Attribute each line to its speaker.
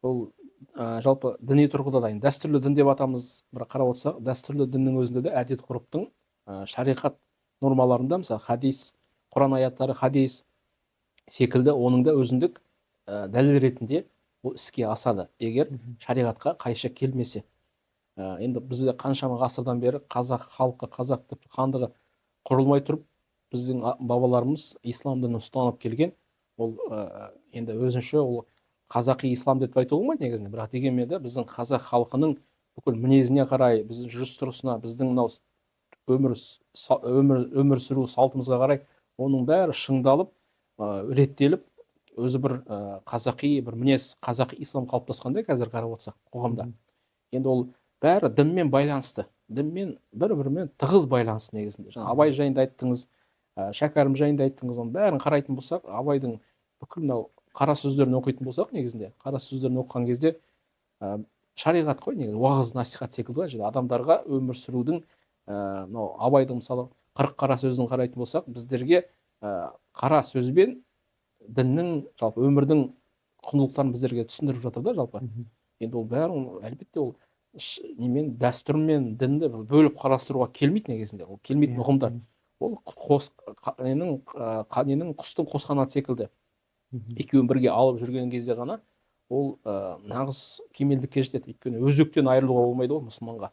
Speaker 1: бұл жалпы діни тұрғыда да дәстүрлі дін деп атамыз, бір қарап отырсақ дәстүрлі діннің өзінде де әдет ғұрыптың шариғат нормаларында, мысалы хадис, құран аяттары, хадис секілді оның да өзіндік дәлел ретінде ол іске асады, егер шариғатқа қайшы келмесе. Енді бізде қаншама ғасырдан бері қазақ халқы, қазақ хандығы құрылмай тұрып, біздің бабаларымыз ислам дінін ұстанып келген. Ол енді өзінше ол қазақи ислам деп айтуға болмайды негізінде, бірақ дегенмен де біздің қазақ халқының бүкіл мінезіне қарай, біздің жүріс тұрысына, біздің мынау өмір сүру салтымызға қарай оның бәрі шыңдалып, реттеліп, өзі бір қазақи бір мінез, қазақи ислам қалыптасқандай қазір қарап отырсақ қоғамда. Енді ол бәрі дінмен байланысты, дінмен бір-бірімен тығыз байланысты негізінде. Жаңа Абай жайында айттыңыз, шәкәрім жайында айттыңыз, оның бәрін қарайтын болсақ, Абайдың бүкіл мынау қара сөздерін оқитын болсақ, негізінде қара сөздерін оқыған кезде шариғат қой, негізі уағыз насихат секілді ғой, адамдарға өмір сүрудің мынау Абайдың мысалы 40 қара сөзін қарайтын болсақ, біздерге қара сөзбен діннің, жалпы өмірдің құндылықтарын біздерге түсіндіріп жатыр да жалпы. Енді ол бәрі әлбетте ол немен, дәстүрмен дінді бөліп қарастыруға келмейді негізінде, ол келмейтін ұғымдар. Ол құстың қос қанаты секілді екеуін бірге алып жүрген кезде ғана ол нағыз кемелдікке жетеді. Өйткені өзектен айырылуға болмайды ғой мұсылманға.